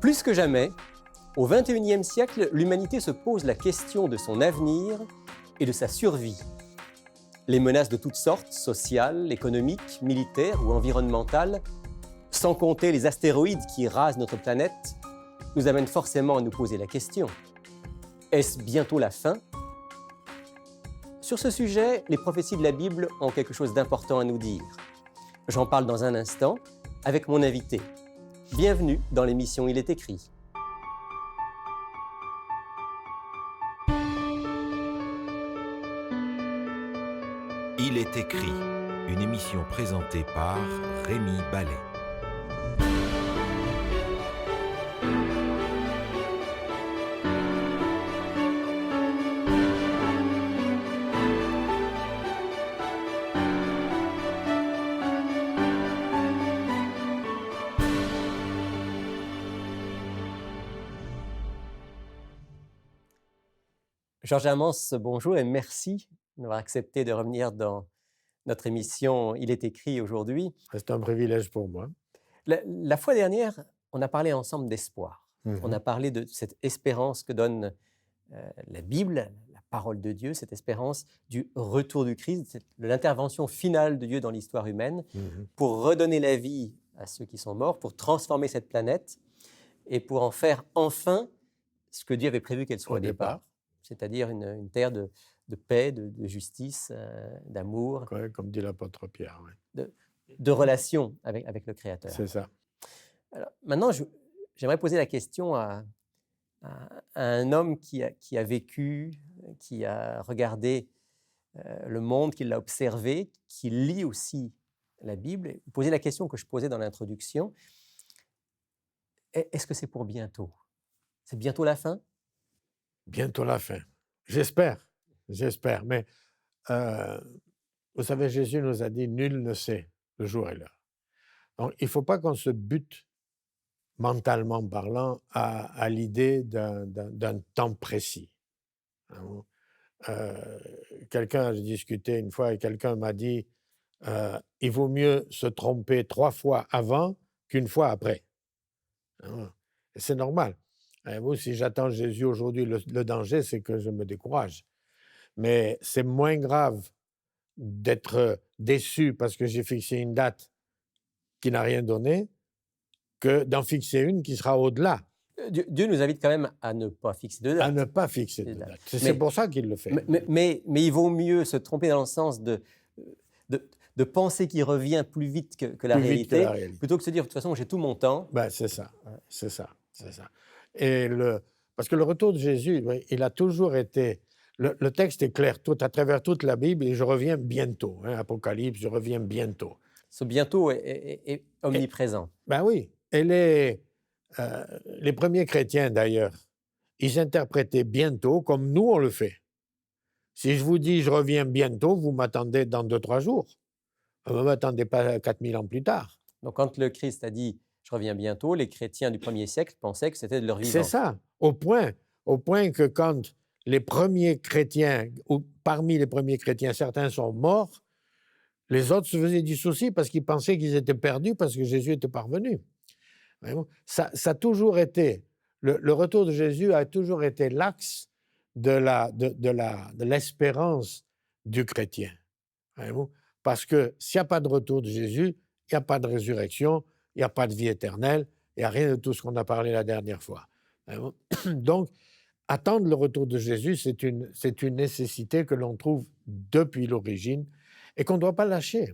Plus que jamais, au XXIe siècle, l'humanité se pose la question de son avenir et de sa survie. Les menaces de toutes sortes, sociales, économiques, militaires ou environnementales, sans compter les astéroïdes qui rasent notre planète, nous amènent forcément à nous poser la question. Est-ce bientôt la fin? Sur ce sujet, les prophéties de la Bible ont quelque chose d'important à nous dire. J'en parle dans un instant avec mon invité. Bienvenue dans l'émission Il est écrit. Il est écrit, une émission présentée par Rémi Ballet. Georges Amans, bonjour et merci d'avoir accepté de revenir dans notre émission Il est écrit aujourd'hui. C'est un privilège pour moi. La fois dernière, on a parlé ensemble d'espoir. On a parlé de cette espérance que donne la Bible, la parole de Dieu, cette espérance du retour du Christ, de l'intervention finale de Dieu dans l'histoire humaine pour redonner la vie à ceux qui sont morts, pour transformer cette planète et pour en faire enfin ce que Dieu avait prévu qu'elle soit au départ. C'est-à-dire une terre de paix, de justice, d'amour. Ouais, comme dit l'apôtre Pierre. Ouais. De relation avec le Créateur. C'est ça. Alors, maintenant, j'aimerais poser la question à un homme qui a vécu, qui a regardé le monde, qui l'a observé, qui lit aussi la Bible. Poser la question que je posais dans l'introduction. Est-ce que c'est pour bientôt? C'est bientôt la fin? Bientôt la fin. J'espère. Mais vous savez, Jésus nous a dit « Nul ne sait le jour et l'heure ». Donc, il ne faut pas qu'on se bute, mentalement parlant, à l'idée d'un temps précis. J'ai discuté une fois et quelqu'un m'a dit « Il vaut mieux se tromper 3 fois avant qu'une fois après ». C'est normal. Vous, si j'attends Jésus aujourd'hui, le danger, c'est que je me décourage. Mais c'est moins grave d'être déçu parce que j'ai fixé une date qui n'a rien donné que d'en fixer une qui sera au-delà. Dieu nous invite quand même à ne pas fixer de date. À ne pas fixer de date. C'est pour ça qu'il le fait. Mais il vaut mieux se tromper dans le sens de penser qu'il revient plus vite que la réalité, plutôt que de se dire, de toute façon, j'ai tout mon temps. Ben, c'est ça. Et parce que le retour de Jésus, il a toujours été... Le texte est clair à travers toute la Bible, et je reviens bientôt. Apocalypse, je reviens bientôt. Ce bientôt est omniprésent. Ben oui. Et les premiers chrétiens, d'ailleurs, ils interprétaient bientôt comme nous, on le fait. Si je vous dis « je reviens bientôt », vous m'attendez dans 2-3 jours. Vous ne m'attendez pas 4000 ans plus tard. Donc, quand le Christ a dit « je reviens bientôt », les chrétiens du premier siècle pensaient que c'était de leur vivant. C'est ça, au point que quand les premiers chrétiens, ou parmi les premiers chrétiens, certains sont morts, les autres se faisaient du souci parce qu'ils pensaient qu'ils étaient perdus parce que Jésus était parvenu. Ça a toujours été, le retour de Jésus a toujours été l'axe de l'espérance du chrétien. Parce que s'il n'y a pas de retour de Jésus, il n'y a pas de résurrection, il n'y a pas de vie éternelle, il n'y a rien de tout ce qu'on a parlé la dernière fois. Donc, attendre le retour de Jésus, c'est une nécessité que l'on trouve depuis l'origine et qu'on ne doit pas lâcher.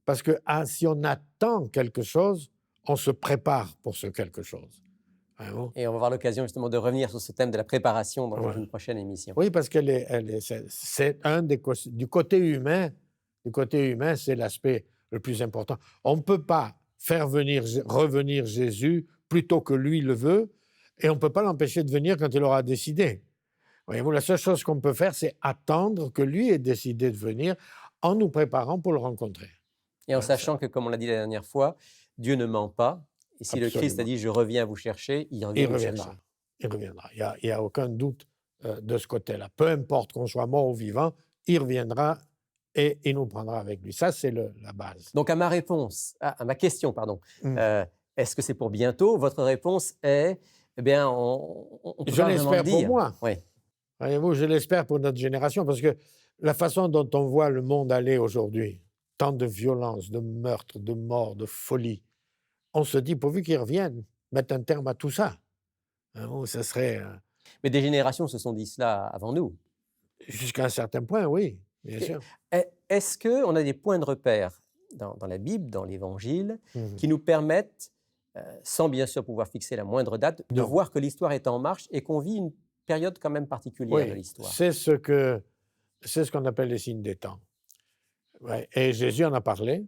Parce que si on attend quelque chose, on se prépare pour ce quelque chose. Et on va avoir l'occasion justement de revenir sur ce thème de la préparation dans une prochaine émission. Oui, parce que c'est du côté humain, c'est l'aspect le plus important. On ne peut pas faire revenir Jésus plutôt que lui le veut, et on ne peut pas l'empêcher de venir quand il aura décidé. Voyez-vous, la seule chose qu'on peut faire, c'est attendre que lui ait décidé de venir en nous préparant pour le rencontrer. Et en sachant que, comme on l'a dit la dernière fois, Dieu ne ment pas. Et si le Christ a dit « je reviens vous chercher », il reviendra. Il reviendra. Il n'y a aucun doute de ce côté-là. Peu importe qu'on soit mort ou vivant, il reviendra et il nous prendra avec lui. Ça, c'est la base. Donc, à ma question, Est-ce que c'est pour bientôt? Votre réponse est, eh bien, on peut Je pas vraiment l'espère le pour dire. moi. Oui. Voyez-vous, je l'espère pour notre génération, parce que la façon dont on voit le monde aller aujourd'hui, tant de violence, de meurtres, de morts, de folie, on se dit, pourvu qu'ils reviennent, mettre un terme à tout ça. Ça serait, Mais des générations se sont dit cela avant nous. jusqu'à un certain point, oui, bien Et sûr. Est-ce qu'on a des points de repère dans la Bible, dans l'Évangile, Mhm. qui nous permettent, sans bien sûr pouvoir fixer la moindre date, de Non. voir que l'histoire est en marche et qu'on vit une période quand même particulière de Oui, l'histoire? c'est ce qu'on appelle les signes des temps. Ouais. Et Jésus en a parlé.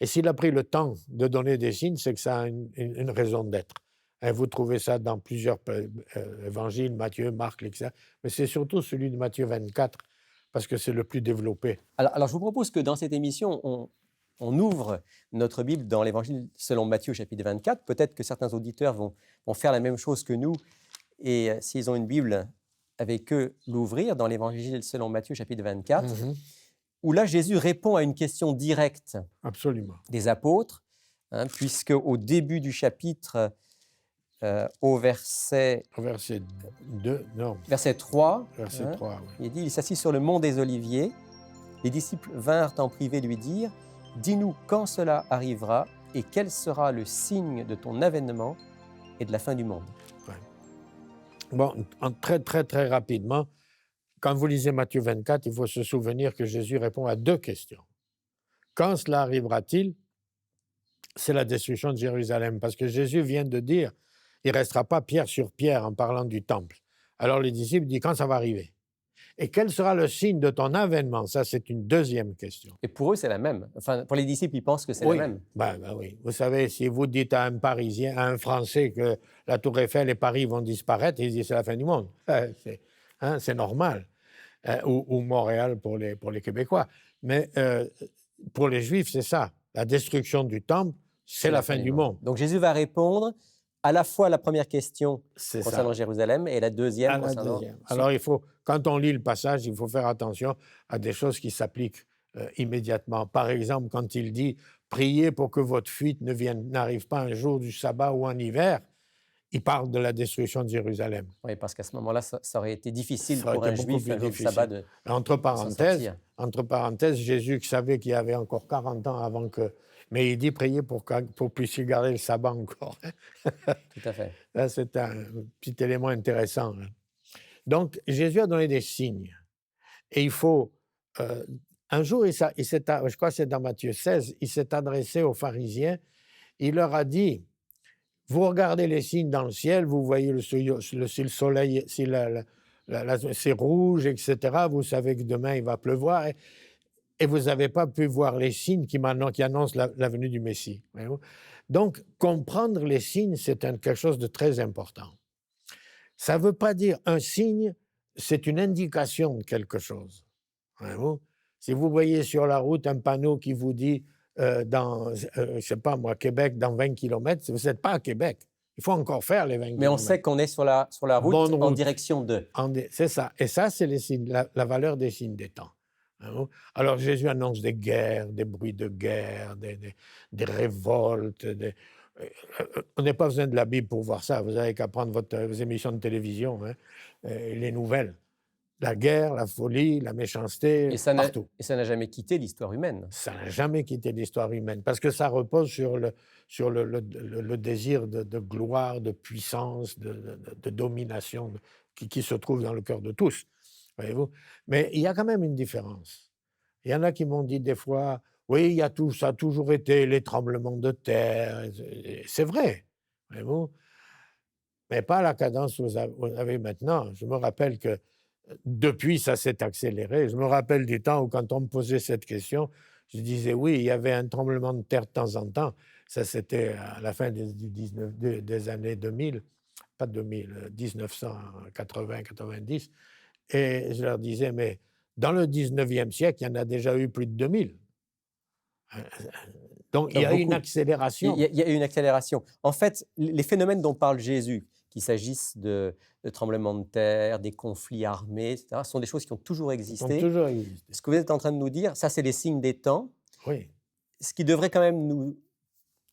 Et s'il a pris le temps de donner des signes, c'est que ça a une raison d'être. Vous trouvez ça dans plusieurs évangiles, Matthieu, Marc, etc. Mais c'est surtout celui de Matthieu 24, parce que c'est le plus développé. Alors, je vous propose que dans cette émission, on ouvre notre Bible dans l'Évangile selon Matthieu, chapitre 24. Peut-être que certains auditeurs vont faire la même chose que nous, et s'ils ont une Bible avec eux, l'ouvrir dans l'Évangile selon Matthieu, chapitre 24, Mhm. où là, Jésus répond à une question directe Absolument. des apôtres, puisque au début du chapitre, au verset Verset 2, non, verset 3, verset 3, oui. il dit, il s'assit sur le mont des Oliviers. Les disciples vinrent en privé lui dire, « Dis-nous quand cela arrivera et quel sera le signe de ton avènement et de la fin du monde. » Bon, très, très, très rapidement, quand vous lisez Matthieu 24, il faut se souvenir que Jésus répond à deux questions. Quand cela arrivera-t-il? C'est la destruction de Jérusalem, parce que Jésus vient de dire, il ne restera pas pierre sur pierre en parlant du temple. Alors les disciples disent, quand ça va arriver? Et quel sera le signe de ton avènement? Ça, c'est une deuxième question. Et pour eux, c'est la même. Enfin, pour les disciples, ils pensent que c'est Oui, la même. oui. Vous savez, si vous dites à un Parisien, à un Français que la Tour Eiffel et Paris vont disparaître, il dit c'est la fin du monde. C'est normal. Ou Montréal pour les Québécois. Mais pour les Juifs, c'est ça. La destruction du temple, c'est la fin du monde. Donc Jésus va répondre à la fois à la première question C'est concernant ça. Jérusalem et la deuxième À la concernant... deuxième. Alors, quand on lit le passage, il faut faire attention à des choses qui s'appliquent immédiatement. Par exemple, quand il dit « Priez pour que votre fuite n'arrive pas un jour du sabbat ou en hiver », il parle de la destruction de Jérusalem. Oui, parce qu'à ce moment-là, ça aurait été difficile Ça aurait pour été un beaucoup juif plus un jour du difficile. sabbat de Entre s'en parenthèses, Jésus savait qu'il y avait encore 40 ans avant que... Mais il dit priez pour que vous puissiez garder le sabbat encore. Tout à fait. Là, c'est un petit élément intéressant. Donc, Jésus a donné des signes. Et il faut... un jour, je crois que c'est dans Matthieu 16, il s'est adressé aux pharisiens. Il leur a dit, vous regardez les signes dans le ciel, vous voyez si le soleil, si c'est rouge, etc. Vous savez que demain, il va pleuvoir. Et vous n'avez pas pu voir les signes qui annoncent la venue du Messie. Donc, comprendre les signes, c'est quelque chose de très important. Ça ne veut pas dire un signe, c'est une indication de quelque chose. Si vous voyez sur la route un panneau qui vous dit dans, je ne sais pas moi, Québec, dans 20 km, vous n'êtes pas à Québec. Il faut encore faire les 20 km. Mais on sait qu'on est sur la route en direction de. C'est ça. Et ça, c'est les signes, la valeur des signes des temps. Alors Jésus annonce des guerres, des bruits de guerre, des révoltes. On n'a pas besoin de la Bible pour voir ça. Vous n'avez qu'à prendre vos émissions de télévision, les nouvelles. La guerre, la folie, la méchanceté, partout. Et ça n'a jamais quitté l'histoire humaine. Ça n'a jamais quitté l'histoire humaine, parce que ça repose sur le désir de gloire, de puissance, de domination qui se trouve dans le cœur de tous. Voyez-vous? Mais il y a quand même une différence. Il y en a qui m'ont dit des fois, oui, ça a toujours été les tremblements de terre. C'est vrai, voyez-vous? Mais pas à la cadence que vous avez maintenant. Je me rappelle que depuis, ça s'est accéléré. Je me rappelle du temps où, quand on me posait cette question, je disais oui, il y avait un tremblement de terre de temps en temps. Ça, c'était à la fin des années 2000, pas 2000, 1980-90. Et je leur disais, mais dans le 19e siècle, il y en a déjà eu plus de 2000. Donc il y a eu une accélération. Il y a eu une accélération. En fait, les phénomènes dont parle Jésus, qu'il s'agisse de tremblements de terre, des conflits armés, etc., sont des choses qui ont toujours existé. Ce que vous êtes en train de nous dire, ça, c'est les signes des temps. Oui. Ce qui devrait quand même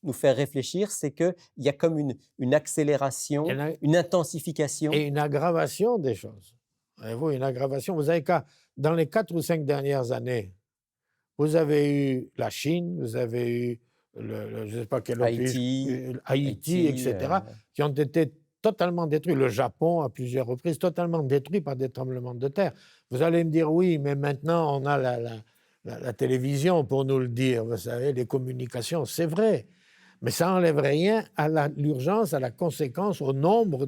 nous faire réfléchir, c'est qu'il y a comme une accélération, Il y en a- une intensification. Et une aggravation des choses. Voyez-vous, une aggravation. Vous avez qu'à, dans les 4 ou 5 dernières années, vous avez eu la Chine, vous avez eu, je ne sais pas quel autre Haïti, pays, Haïti, etc., qui ont été totalement détruits. Le Japon, à plusieurs reprises, totalement détruit par des tremblements de terre. Vous allez me dire, oui, mais maintenant, on a la télévision pour nous le dire, vous savez, les communications, c'est vrai. Mais ça n'enlève rien à l'urgence, à la conséquence, au nombre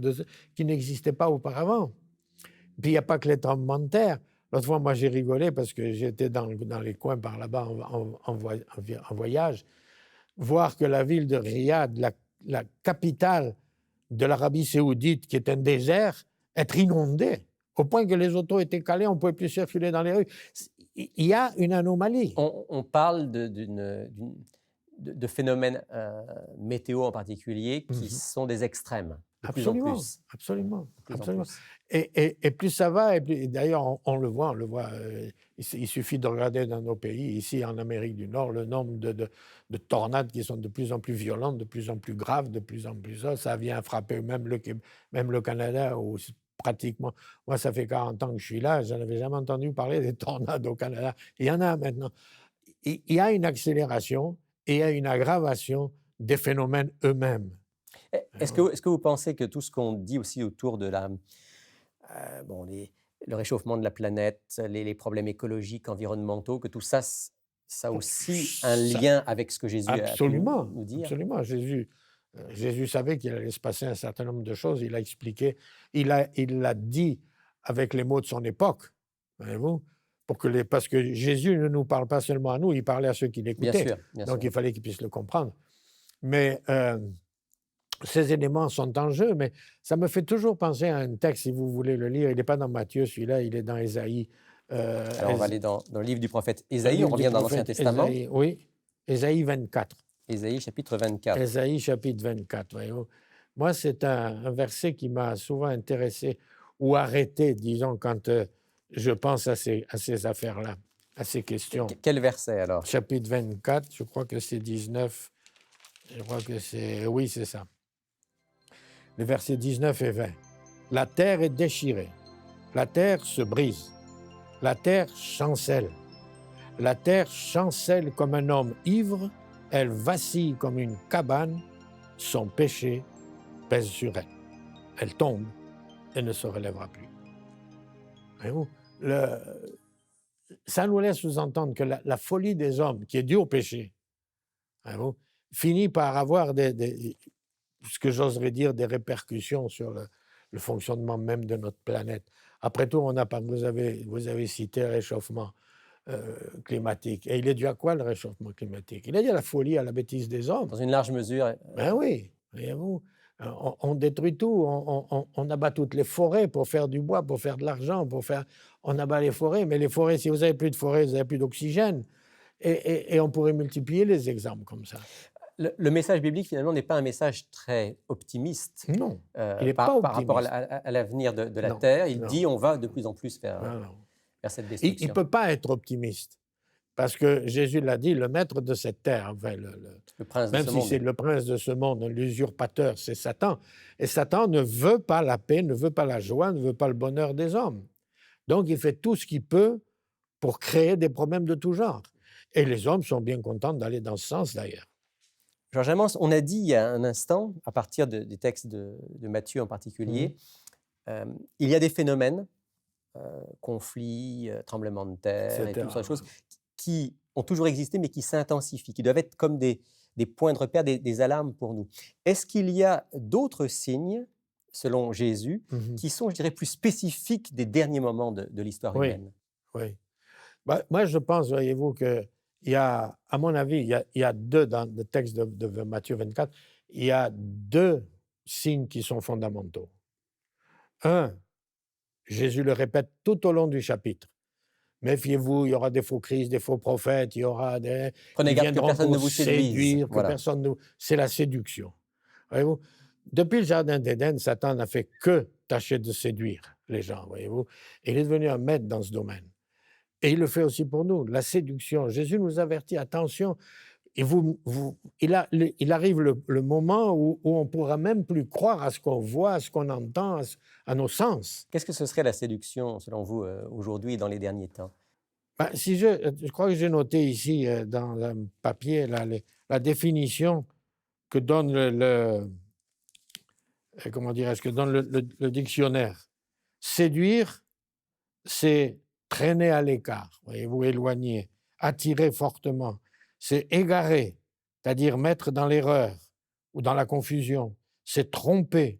qui n'existaient pas auparavant. Puis il n'y a pas que les tremblements de terre. L'autre fois, moi, j'ai rigolé parce que j'étais dans les coins par là-bas en voyage. Voir que la ville de Riyad, la capitale de l'Arabie saoudite, qui est un désert, être inondée, au point que les autos étaient calées, on ne pouvait plus circuler dans les rues. Il y a une anomalie. On parle de phénomènes météo en particulier qui sont des extrêmes, de plus en plus. Absolument, De plus en absolument. plus. Et plus ça va, et d'ailleurs on le voit, il suffit de regarder dans nos pays, ici en Amérique du Nord, le nombre de tornades qui sont de plus en plus violentes, de plus en plus graves, de plus en plus ça vient frapper même le Canada, où pratiquement, moi ça fait 40 ans que je suis là, je n'avais jamais entendu parler des tornades au Canada. Il y en a maintenant. Il y a une accélération et il y a une aggravation des phénomènes eux-mêmes. Est-ce que vous pensez que tout ce qu'on dit aussi autour de le réchauffement de la planète, les problèmes écologiques, environnementaux, que tout ça, ça a aussi un lien avec ce que Jésus a pu nous dire? Absolument. Jésus savait qu'il allait se passer un certain nombre de choses. Il a expliqué, il l'a dit avec les mots de son époque, voyez-vous, parce que Jésus ne nous parle pas seulement à nous, il parlait à ceux qui l'écoutaient. Bien Donc sûr. il fallait qu'ils puissent le comprendre. Mais ces éléments sont en jeu, mais ça me fait toujours penser à un texte, si vous voulez le lire. Il n'est pas dans Matthieu, celui-là, il est dans Ésaïe. Alors on va aller dans le livre du prophète Ésaïe, on revient dans l'Ancien Testament. Oui, Ésaïe 24. Ésaïe chapitre 24. Ésaïe chapitre 24, voyez-vous. Moi, c'est un verset qui m'a souvent intéressé ou arrêté, disons, quand je pense à ces affaires-là, à ces questions. Quel verset alors? Chapitre 24, je crois que c'est 19. Je crois que c'est... Oui, c'est ça. Les versets 19 et 20. La terre est déchirée, la terre se brise, la terre chancelle. La terre chancelle comme un homme ivre, elle vacille comme une cabane, son péché pèse sur elle. Elle tombe et ne se relèvera plus. Voyez-vous, ça nous laisse sous-entendre que la folie des hommes, qui est due au péché, voyez-vous, finit par avoir ce que j'oserais dire, des répercussions sur le fonctionnement même de notre planète. Après tout, vous avez cité le réchauffement climatique. Et il est dû à quoi, le réchauffement climatique? Il est dû à la folie, à la bêtise des hommes. Dans une large mesure. Ben oui, voyez-vous. On détruit tout, on abat toutes les forêts pour faire du bois, pour faire de l'argent, on abat les forêts, mais les forêts, si vous n'avez plus de forêt, vous n'avez plus d'oxygène. Et on pourrait multiplier les exemples comme ça. Le message biblique, finalement, n'est pas un message très optimiste. Non, il n'est pas optimiste. Par rapport à l'avenir de la Terre. Il dit on va de plus en plus vers cette destruction. Il ne peut pas être optimiste, parce que Jésus l'a dit, le maître de cette terre, enfin, le prince même de ce si monde. c'est le prince de ce monde, l'usurpateur, c'est Satan. Et Satan ne veut pas la paix, ne veut pas la joie, ne veut pas le bonheur des hommes. Donc il fait tout ce qu'il peut pour créer des problèmes de tout genre. Et les hommes sont bien contents d'aller dans ce sens, d'ailleurs. Georges Hermans, on a dit il y a un instant, à partir des textes de Matthieu en particulier, il y a des phénomènes, conflits, tremblements de terre, et toutes sortes de choses, qui ont toujours existé, mais qui s'intensifient, qui doivent être comme des points de repère, des alarmes pour nous. Est-ce qu'il y a d'autres signes, selon Jésus, qui sont, je dirais, plus spécifiques des derniers moments de l'histoire humaine? Oui. Moi, je pense, voyez-vous, que il y a, à mon avis, il y a deux, dans le texte de Matthieu 24, il y a deux signes qui sont fondamentaux. Un, Jésus le répète tout au long du chapitre. Méfiez-vous, il y aura des faux Christ, des faux prophètes, il y aura des... Prenez garde que personne ne vous séduise. Voilà. C'est la séduction. Voyez-vous, depuis le jardin d'Éden, Satan n'a fait que tâcher de séduire les gens, voyez-vous. Et il est devenu un maître dans ce domaine. Et il le fait aussi pour nous, la séduction. Jésus nous avertit, attention, il arrive le moment où on ne pourra même plus croire à ce qu'on voit, à ce qu'on entend, à nos sens. Qu'est-ce que ce serait la séduction, selon vous, aujourd'hui et dans les derniers temps? Ben, je crois que j'ai noté ici, dans un papier, là, la définition que donne comment dirais-je, que donne le dictionnaire. Séduire, c'est traîner à l'écart, voyez-vous, éloigner, attirer fortement. C'est égarer, c'est-à-dire mettre dans l'erreur ou dans la confusion. C'est tromper,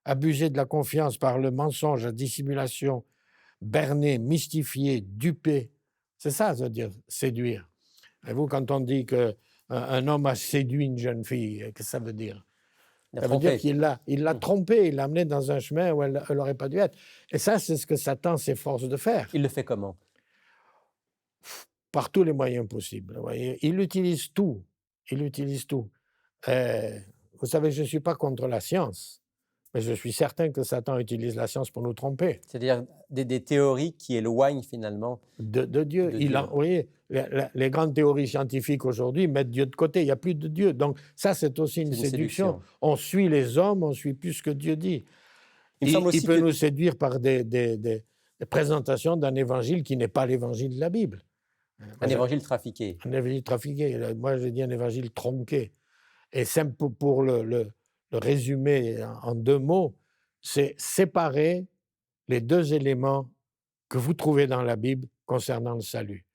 abuser de la confiance par le mensonge, la dissimulation, berner, mystifier, duper. C'est ça, ça veut dire séduire. Et vous, quand on dit qu'un homme a séduit une jeune fille, qu'est-ce que ça veut dire? Ça veut dire qu'il l'a trompée, il l'a amenée dans un chemin où elle n'aurait pas dû être. Et ça, c'est ce que Satan s'efforce de faire. Il le fait comment? Par tous les moyens possibles. Voyez. Il utilise tout. Il utilise tout. Vous savez, je ne suis pas contre la science, mais je suis certain que Satan utilise la science pour nous tromper. C'est-à-dire des théories qui éloignent finalement de Dieu. Vous voyez, les grandes théories scientifiques aujourd'hui mettent Dieu de côté. Il n'y a plus de Dieu. Donc ça, c'est aussi une séduction. On suit les hommes, on ne suit plus ce que Dieu dit. Il peut nous séduire par des présentations d'un évangile qui n'est pas l'évangile de la Bible. Un évangile trafiqué. Un évangile trafiqué. Moi, je dis un évangile tronqué. Et simple pour le résumer en 2 mots, c'est séparer les 2 éléments que vous trouvez dans la Bible concernant le salut.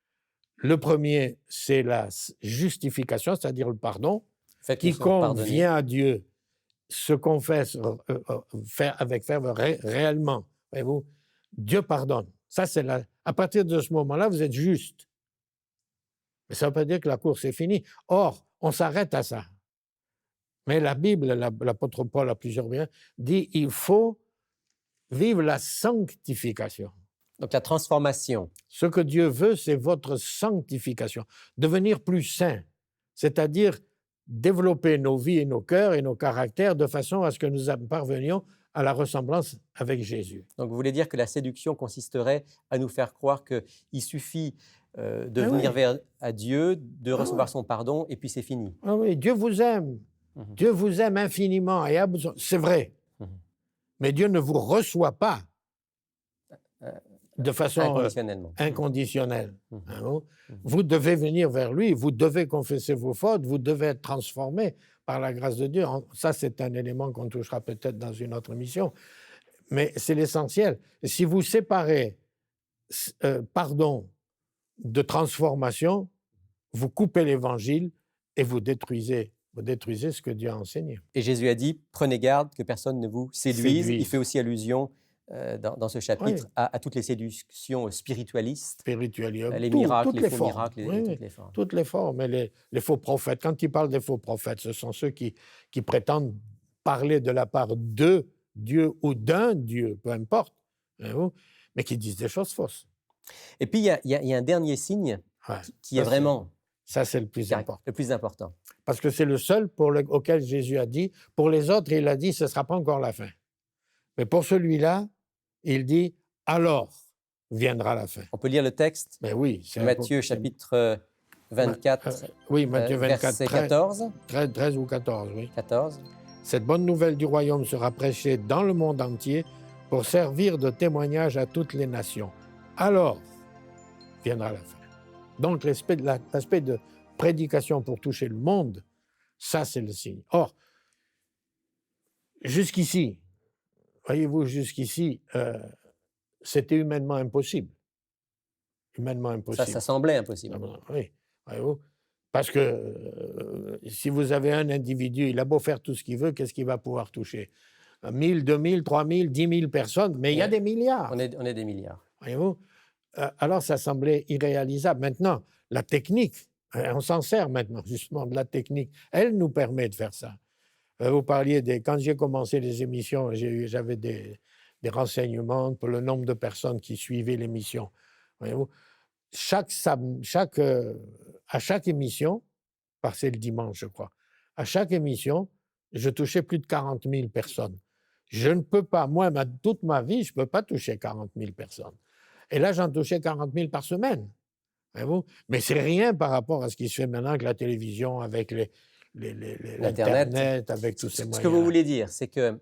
Le premier, c'est la justification, c'est-à-dire le pardon. Quiconque vient à Dieu se confesse avec ferveur réellement. Voyez-vous, Dieu pardonne. Ça, c'est à partir de ce moment-là, vous êtes juste. Mais ça ne veut pas dire que la course est finie. Or, on s'arrête à ça. Mais la Bible, l'apôtre Paul à plusieurs reprises, dit il faut vivre la sanctification. Donc la transformation. Ce que Dieu veut, c'est votre sanctification. Devenir plus saint, c'est-à-dire développer nos vies et nos cœurs et nos caractères de façon à ce que nous parvenions à la ressemblance avec Jésus. Donc vous voulez dire que la séduction consisterait à nous faire croire qu'il suffit de venir vers à Dieu, de recevoir son pardon, et puis c'est fini. Ah oui, Dieu vous aime. Dieu vous aime infiniment. C'est vrai. Mais Dieu ne vous reçoit pas de façon inconditionnelle. Vous devez venir vers lui, vous devez confesser vos fautes, vous devez être transformé par la grâce de Dieu. Ça, c'est un élément qu'on touchera peut-être dans une autre émission. Mais c'est l'essentiel. Si vous séparez pardon de transformation, vous coupez l'Évangile et vous détruisez ce que Dieu a enseigné. Et Jésus a dit, prenez garde que personne ne vous séduise. Il fait aussi allusion dans ce chapitre à toutes les séductions spiritualistes, les miracles, les faux miracles, toutes les formes. Toutes les formes, mais les faux prophètes. Quand il parle des faux prophètes, ce sont ceux qui prétendent parler de la part de Dieu ou d'un Dieu, peu importe, mais qui disent des choses fausses. Et puis, il y a un dernier signe qui est vraiment... Ça, c'est le plus important. Le plus important. Parce que c'est le seul auquel Jésus a dit. Pour les autres, il a dit, ce ne sera pas encore la fin. Mais pour celui-là, il dit, alors viendra la fin. On peut lire le texte? Mais oui. Matthieu chapitre 24, oui, Matthieu 24, verset 14. 13 ou 14, oui. 14. Cette bonne nouvelle du royaume sera prêchée dans le monde entier pour servir de témoignage à toutes les nations. Alors viendra la fin. Donc, l'aspect de prédication pour toucher le monde, ça, c'est le signe. Or, jusqu'ici, voyez-vous, c'était humainement impossible. Humainement impossible. Ça semblait impossible. Oui, voyez-vous. Parce que si vous avez un individu, il a beau faire tout ce qu'il veut, qu'est-ce qu'il va pouvoir toucher? 1000, 2000, 3000, 10 000 personnes, mais il y a des milliards. On est des milliards. Voyez-vous? Alors, ça semblait irréalisable. Maintenant, la technique, on s'en sert maintenant, justement, de la technique. Elle nous permet de faire ça. Vous parliez quand j'ai commencé les émissions, j'avais des renseignements pour le nombre de personnes qui suivaient l'émission. Voyez-vous? À chaque émission, parce que c'est le dimanche, je crois, à chaque émission, je touchais plus de 40 000 personnes. Je ne peux pas, moi, toute ma vie, je ne peux pas toucher 40 000 personnes. Et là, j'en touchais 40 000 par semaine. Voyez-vous? Mais c'est rien par rapport à ce qui se fait maintenant avec la télévision, avec L'Internet. l'Internet, avec tous ces Ce moyens. que vous voulez dire, c'est que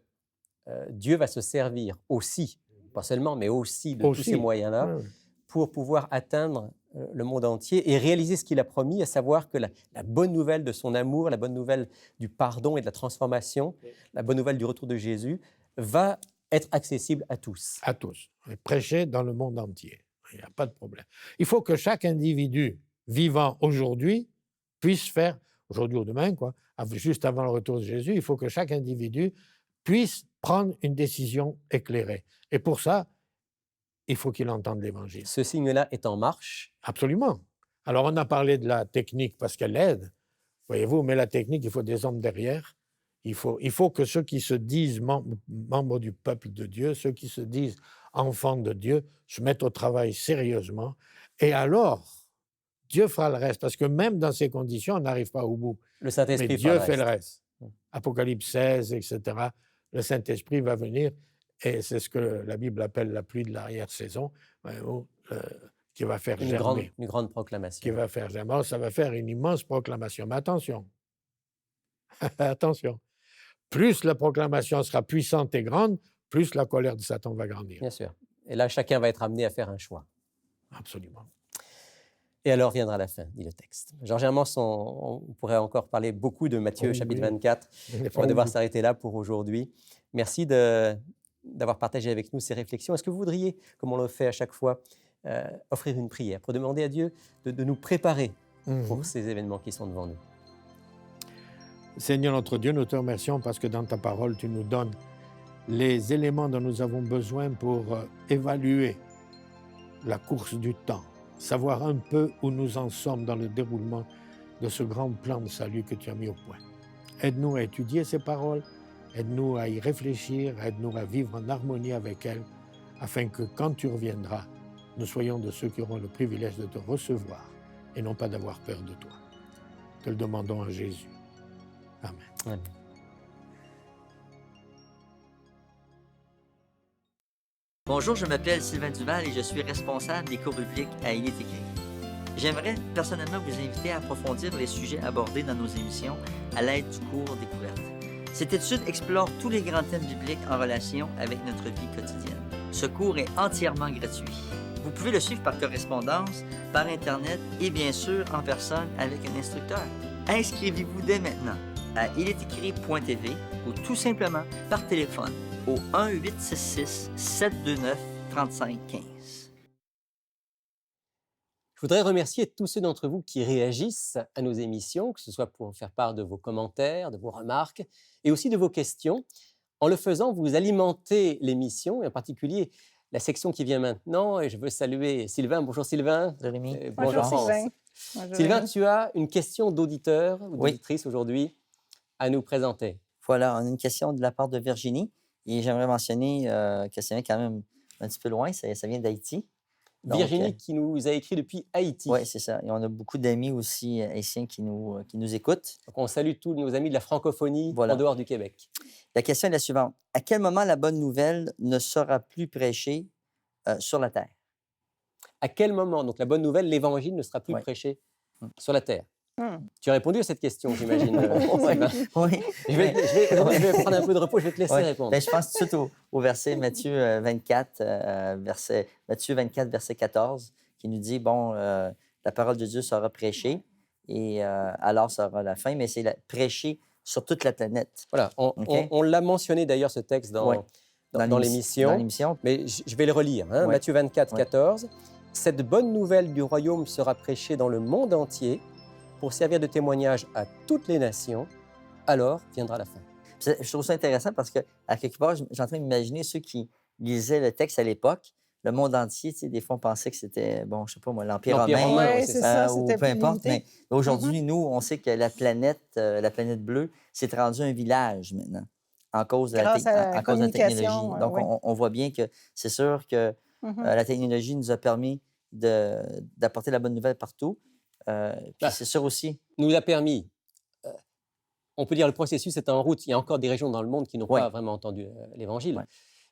Dieu va se servir aussi, pas seulement, mais aussi de tous ces moyens-là, Oui. pour pouvoir atteindre le monde entier et réaliser ce qu'il a promis, à savoir que la bonne nouvelle de son amour, la bonne nouvelle du pardon et de la transformation, la bonne nouvelle du retour de Jésus, va être accessible à tous. À tous. Et prêcher dans le monde entier. Il n'y a pas de problème. Il faut que chaque individu vivant aujourd'hui puisse faire, aujourd'hui ou demain, quoi, juste avant le retour de Jésus, il faut que chaque individu puisse prendre une décision éclairée. Et pour ça, il faut qu'il entende l'Évangile. Ce signe-là est en marche. Absolument. Alors, on a parlé de la technique parce qu'elle aide, voyez-vous, mais la technique, il faut des hommes derrière. Il faut que ceux qui se disent membres du peuple de Dieu, ceux qui se disent enfants de Dieu, se mettent au travail sérieusement. Et alors, Dieu fera le reste. Parce que même dans ces conditions, on n'arrive pas au bout. Le Saint-Esprit Mais fera Dieu fait le reste. Mm. Apocalypse 16, etc. Le Saint-Esprit va venir. Et c'est ce que la Bible appelle la pluie de l'arrière-saison, qui va faire germer. Une grande proclamation. Qui va faire germer. Ça va faire une immense proclamation. Mais attention. Attention. Plus la proclamation sera puissante et grande, plus la colère de Satan va grandir. Bien sûr. Et là, chacun va être amené à faire un choix. Absolument. Et alors viendra la fin, dit le texte. Georges Hermance, on pourrait encore parler beaucoup de Matthieu, chapitre 24. On va devoir s'arrêter là pour aujourd'hui. Merci d'avoir partagé avec nous ces réflexions. Est-ce que vous voudriez, comme on le fait à chaque fois, offrir une prière pour demander à Dieu de nous préparer pour ces événements qui sont devant nous? Seigneur notre Dieu, nous te remercions parce que dans ta parole, tu nous donnes les éléments dont nous avons besoin pour évaluer la course du temps, savoir un peu où nous en sommes dans le déroulement de ce grand plan de salut que tu as mis au point. Aide-nous à étudier ces paroles, aide-nous à y réfléchir, aide-nous à vivre en harmonie avec elles, afin que quand tu reviendras, nous soyons de ceux qui auront le privilège de te recevoir et non pas d'avoir peur de toi. Te le demandons à Jésus. Amen. Amen. Bonjour, je m'appelle Sylvain Duval et je suis responsable des cours bibliques à Il est écrit. J'aimerais personnellement vous inviter à approfondir les sujets abordés dans nos émissions à l'aide du cours Découverte. Cette étude explore tous les grands thèmes bibliques en relation avec notre vie quotidienne. Ce cours est entièrement gratuit. Vous pouvez le suivre par correspondance, par Internet et bien sûr en personne avec un instructeur. Inscrivez-vous dès maintenant à ilestécrit.tv ou tout simplement par téléphone au 1-866-729-3515. Je voudrais remercier tous ceux d'entre vous qui réagissent à nos émissions, que ce soit pour faire part de vos commentaires, de vos remarques et aussi de vos questions. En le faisant, vous alimentez l'émission, et en particulier la section qui vient maintenant. Et je veux saluer Sylvain. Bonjour Sylvain. Rémi. Bonjour Sylvain. Sylvain, tu as une question d'auditeur ou Oui. d'auditrice aujourd'hui à nous présenter. Voilà, on a une question de la part de Virginie et j'aimerais mentionner que ça vient quand même un petit peu loin, ça vient d'Haïti. Donc, Virginie qui nous a écrit depuis Haïti. Oui, c'est ça. Et on a beaucoup d'amis aussi haïtiens qui nous écoutent. Donc on salue tous nos amis de la francophonie Voilà. en dehors du Québec. La question est la suivante. À quel moment la bonne nouvelle ne sera plus prêchée sur la terre? À quel moment, donc la bonne nouvelle, l'Évangile ne sera plus Ouais. prêché sur la terre? Hmm. Tu as répondu à cette question, j'imagine. Oui. Sylvain. Oui. Je vais prendre un peu de repos, je vais te laisser Ouais. répondre. Ben, je pense tout de suite au verset Matthieu 24, verset 14, qui nous dit, bon, la parole de Dieu sera prêchée et alors sera la fin, mais c'est prêchée sur toute la planète. Voilà, OK. on l'a mentionné d'ailleurs ce texte dans, Ouais. dans l'émission, Dans l'émission. mais je vais le relire. Hein, Ouais. Matthieu 24, Ouais. 14. Cette bonne nouvelle du royaume sera prêchée dans le monde entier pour servir de témoignage à toutes les nations, alors viendra la fin. Je trouve ça intéressant parce que, à quelque part, j'ai en train d'imaginer ceux qui lisaient le texte à l'époque, le monde entier, tu sais, des fois, on pensait que c'était, bon, je sais pas moi, l'Empire L'Empire romain. romain, Oui, ouais, c'est ça, ou c'était peu plus importe. limité. Mais aujourd'hui, nous, on sait que la planète bleue s'est rendue un village maintenant, en cause de Grâce à la en cause de la technologie. communication, Donc, oui. on voit bien que c'est sûr que Mhm. la technologie nous a permis d'apporter la bonne nouvelle partout. Puis Bah. c'est sûr aussi. Nous a permis, on peut dire le processus est en route, il y a encore des régions dans le monde qui n'ont Ouais. pas vraiment entendu l'Évangile. Ouais.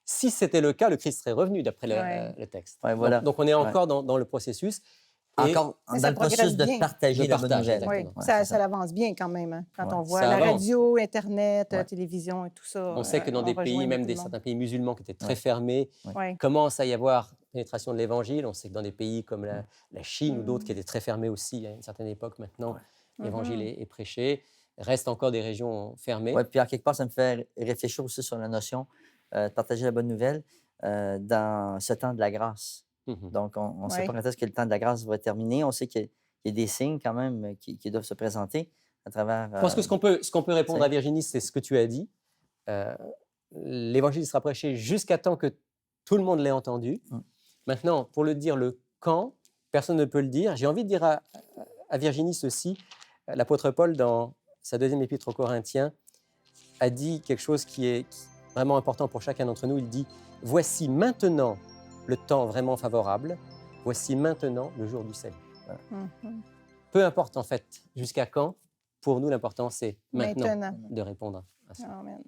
Si c'était le cas, le Christ serait revenu d'après Ouais. le texte. Ouais, voilà. Donc on est encore dans le processus. Encore Mais dans ça le processus de progresse bien. partager De la bonne partager, nouvelle. Oui, exactement. Ouais, ça c'est ça. avance bien quand même, hein, quand Ouais. on voit Ça la avance. radio, Internet, Ouais. télévision et tout ça. On sait que dans on des pays, rejoint même beaucoup de certains monde. pays musulmans qui étaient très Ouais. fermés, Ouais. commence à y avoir pénétration de l'Évangile. On sait que dans des pays comme la Chine ou Mm. d'autres qui étaient très fermés aussi à une certaine époque, maintenant, Ouais. l'Évangile Mhm. est prêché. Reste encore des régions fermées. Ouais, puis en quelque part, ça me fait réfléchir aussi sur la notion de partager la bonne nouvelle dans ce temps de la grâce. Mhm. Donc, on ne sait Ouais. pas quand est-ce que le temps de la grâce va terminer. On sait qu'il y a des signes quand même qui doivent se présenter à travers. Je pense que ce qu'on peut répondre c'est- à Virginie, c'est ce que tu as dit. L'Évangile sera prêché jusqu'à temps que tout le monde l'ait entendu. Mm. Maintenant, pour le dire le quand, personne ne peut le dire. J'ai envie de dire à Virginie ceci. L'apôtre Paul, dans sa deuxième épître aux Corinthiens, a dit quelque chose qui est vraiment important pour chacun d'entre nous. Il dit « Voici maintenant le temps vraiment favorable, voici maintenant le jour du salut. Mhm. » Peu importe en fait jusqu'à quand, pour nous l'important c'est maintenant Maintenant. de répondre à ça. Amen.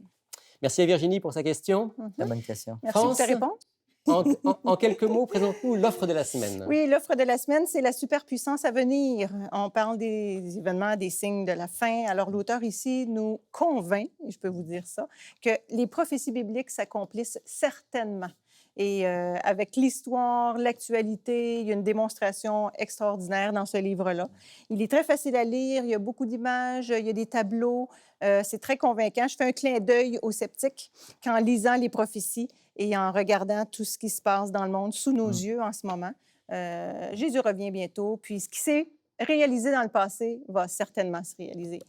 Merci à Virginie pour sa question. Mhm. La bonne question. Merci pour ta France? réponse. En quelques mots, présente-nous l'offre de la semaine. Oui, l'offre de la semaine, c'est la superpuissance à venir. On parle des événements, des signes de la fin. Alors, l'auteur ici nous convainc, et je peux vous dire ça, que les prophéties bibliques s'accomplissent certainement. Et avec l'histoire, l'actualité, il y a une démonstration extraordinaire dans ce livre-là. Il est très facile à lire, il y a beaucoup d'images, il y a des tableaux. C'est très convaincant. Je fais un clin d'œil aux sceptiques qu'en lisant les prophéties et en regardant tout ce qui se passe dans le monde sous nos yeux en ce moment. Jésus revient bientôt, puis ce qui s'est réalisé dans le passé va certainement se réaliser.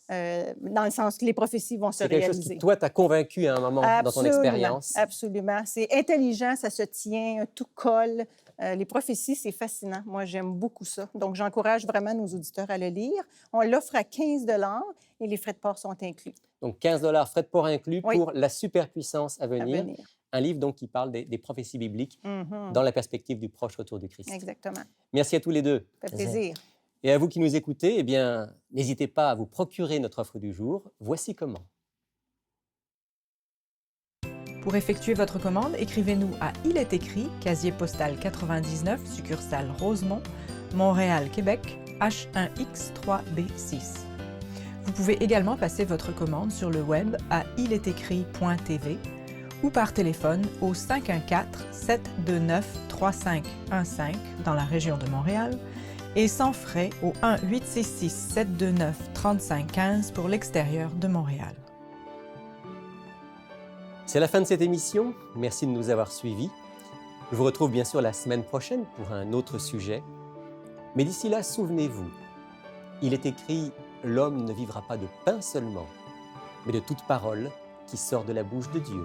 Dans le sens que les prophéties vont se C'est quelque chose réaliser. qui, toi, t'a convaincu à un moment dans ton expérience. Absolument. C'est intelligent, ça se tient, tout colle. Les prophéties, c'est fascinant. Moi, j'aime beaucoup ça. Donc, j'encourage vraiment nos auditeurs à le lire. On l'offre à 15 $ et les frais de port sont inclus. Donc 15 $, frais de port inclus Oui. pour La superpuissance à À venir. venir. Un livre donc qui parle des prophéties bibliques Mhm. dans la perspective du proche retour de Christ. Exactement. Merci à tous les deux. Ça fait Plaisir. plaisir. Et à vous qui nous écoutez, eh bien, n'hésitez pas à vous procurer notre offre du jour. Voici comment. Pour effectuer votre commande, écrivez-nous à Il est écrit, casier postal 99, succursale Rosemont, Montréal, Québec, H1X3B6. Vous pouvez également passer votre commande sur le web à ilétécrit.tv ou par téléphone au 514-729-3515 dans la région de Montréal et sans frais au 1-866-729-3515 pour l'extérieur de Montréal. C'est la fin de cette émission. Merci de nous avoir suivis. Je vous retrouve bien sûr la semaine prochaine pour un autre sujet. Mais d'ici là, souvenez-vous, il est écrit « L'homme ne vivra pas de pain seulement, mais de toute parole qui sort de la bouche de Dieu ».